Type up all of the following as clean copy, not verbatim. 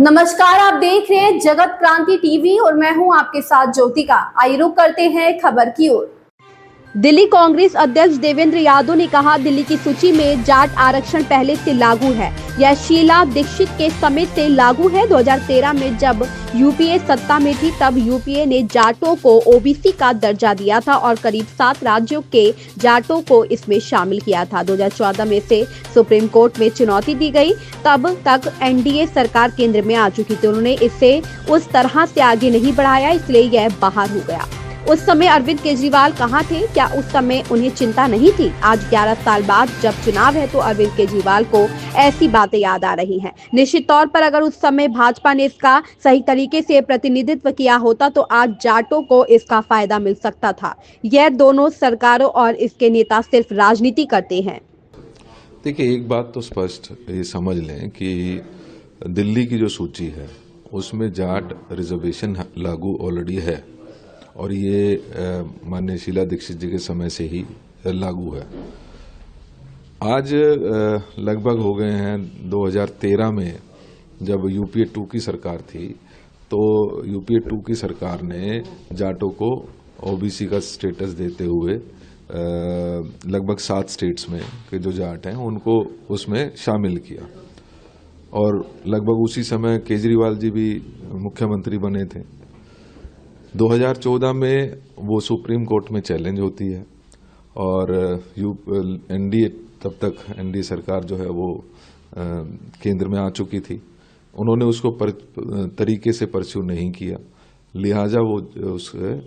नमस्कार, आप देख रहे हैं जगत क्रांति टीवी और मैं हूं आपके साथ ज्योतिका। आइए रुक करते हैं खबर की ओर। दिल्ली कांग्रेस अध्यक्ष देवेंद्र यादव ने कहा, दिल्ली की सूची में जाट आरक्षण पहले से लागू है। यह शीला दीक्षित के समय से लागू है। 2013 में जब यूपीए सत्ता में थी तब यूपीए ने जाटों को ओबीसी का दर्जा दिया था और करीब 7 राज्यों के जाटों को इसमें शामिल किया था। 2014 में से सुप्रीम कोर्ट में चुनौती दी गई। तब तक एनडीए सरकार केंद्र में आ चुकी थी। उन्होंने इसे उस तरह से आगे नहीं बढ़ाया, इसलिए यह बाहर हो गया। उस समय अरविंद केजरीवाल कहाँ थे? क्या उस समय उन्हें चिंता नहीं थी? आज 11 साल बाद जब चुनाव है तो अरविंद केजरीवाल को ऐसी बातें याद आ रही हैं। निश्चित तौर पर अगर उस समय भाजपा ने इसका सही तरीके से प्रतिनिधित्व किया होता तो आज जाटों को इसका फायदा मिल सकता था। यह दोनों सरकारों और इसके नेता सिर्फ राजनीति करते हैं। देखिए, एक बात तो स्पष्ट ये समझ लें कि दिल्ली की जो सूची है उसमें जाट रिजर्वेशन लागू ऑलरेडी है और ये माननीय शीला दीक्षित जी के समय से ही लागू है। आज लगभग हो गए हैं 2013 में जब यूपीए 2 की सरकार थी तो यूपीए 2 की सरकार ने जाटों को ओबीसी का स्टेटस देते हुए लगभग 7 स्टेट्स में के जो जाट हैं उनको उसमें शामिल किया और लगभग उसी समय केजरीवाल जी भी मुख्यमंत्री बने थे। 2014 में वो सुप्रीम कोर्ट में चैलेंज होती है और एनडीए तब तक एनडीए सरकार जो है वो केंद्र में आ चुकी थी। उन्होंने उसको तरीके से परस्यू नहीं किया, लिहाजा वो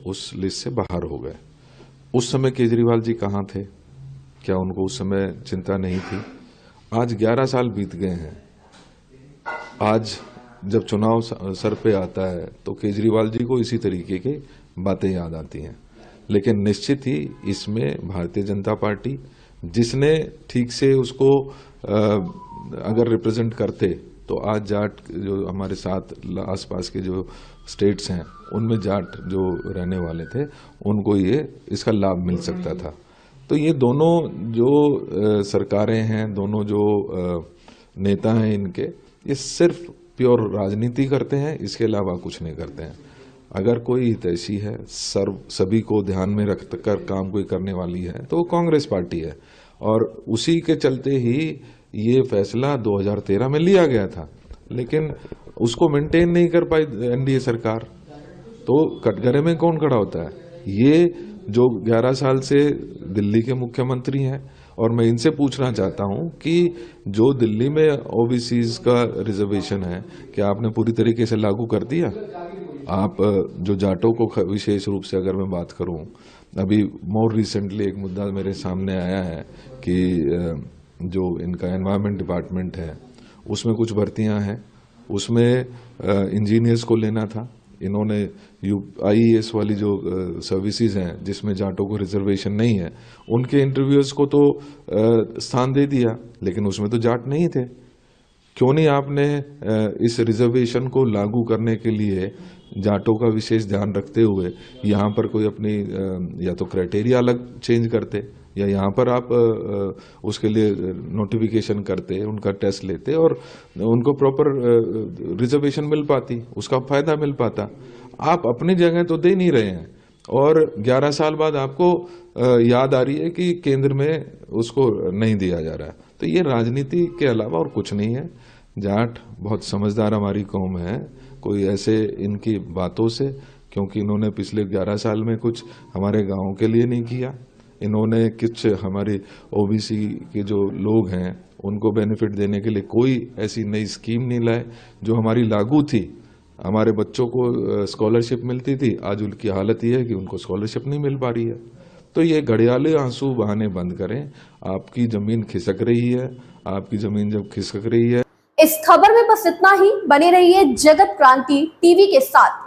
उस लिस्ट से बाहर हो गए। उस समय केजरीवाल जी कहाँ थे? क्या उनको उस समय चिंता नहीं थी? आज 11 साल बीत गए हैं। आज जब चुनाव सर पे आता है तो केजरीवाल जी को इसी तरीके की बातें याद आती हैं, लेकिन निश्चित ही इसमें भारतीय जनता पार्टी जिसने ठीक से उसको अगर रिप्रेजेंट करते तो आज जाट जो हमारे साथ आसपास के जो स्टेट्स हैं उनमें जाट जो रहने वाले थे उनको ये इसका लाभ मिल सकता था। तो ये दोनों जो सरकारें हैं, दोनों जो नेता हैं, इनके ये सिर्फ प्योर राजनीति करते हैं, इसके अलावा कुछ नहीं करते हैं। अगर कोई हितैषी है, सभी को ध्यान में रख कर काम कोई करने वाली है तो कांग्रेस पार्टी है और उसी के चलते ही ये फैसला 2013 में लिया गया था, लेकिन उसको मेंटेन नहीं कर पाई एनडीए सरकार। तो कटघरे में कौन खड़ा होता है? ये जो 11 साल से दिल्ली के मुख्यमंत्री हैं और मैं इनसे पूछना चाहता हूं कि जो दिल्ली में ओबीसीज का रिजर्वेशन है क्या आपने पूरी तरीके से लागू कर दिया? आप जो जाटों को विशेष रूप से अगर मैं बात करूं, अभी मोर रिसेंटली एक मुद्दा मेरे सामने आया है कि जो इनका एनवायरमेंट डिपार्टमेंट है उसमें कुछ भर्तियां हैं, उसमें इंजीनियर्स को लेना था। इन्होंने आईएएस वाली जो सर्विसेज हैं जिसमें जाटों को रिजर्वेशन नहीं है उनके इंटरव्यूअर्स को तो स्थान दे दिया, लेकिन उसमें तो जाट नहीं थे। क्यों नहीं आपने इस रिजर्वेशन को लागू करने के लिए जाटों का विशेष ध्यान रखते हुए यहाँ पर कोई अपनी या तो क्राइटेरिया अलग चेंज करते या यहाँ पर आप उसके लिए नोटिफिकेशन करते, उनका टेस्ट लेते और उनको प्रॉपर रिजर्वेशन मिल पाती, उसका फायदा मिल पाता। आप अपनी जगह तो दे नहीं रहे हैं और 11 साल बाद आपको याद आ रही है कि केंद्र में उसको नहीं दिया जा रहा है। तो ये राजनीति के अलावा और कुछ नहीं है। जाट बहुत समझदार हमारी कौम है, कोई ऐसे इनकी बातों से, क्योंकि इन्होंने पिछले 11 साल में कुछ हमारे गाँव के लिए नहीं किया, इन्होंने कुछ हमारे ओबीसी के जो लोग हैं उनको बेनिफिट देने के लिए कोई ऐसी नई स्कीम नहीं लाए जो हमारी लागू थी। हमारे बच्चों को स्कॉलरशिप मिलती थी, आज उनकी हालत ये है कि उनको स्कॉलरशिप नहीं मिल पा रही है। तो ये घड़ियाले आंसू बहाने बंद करें। आपकी जमीन खिसक रही है, आपकी जमीन जब खिसक रही है। इस खबर में बस इतना ही। बने रहिए जगत क्रांति टीवी के साथ।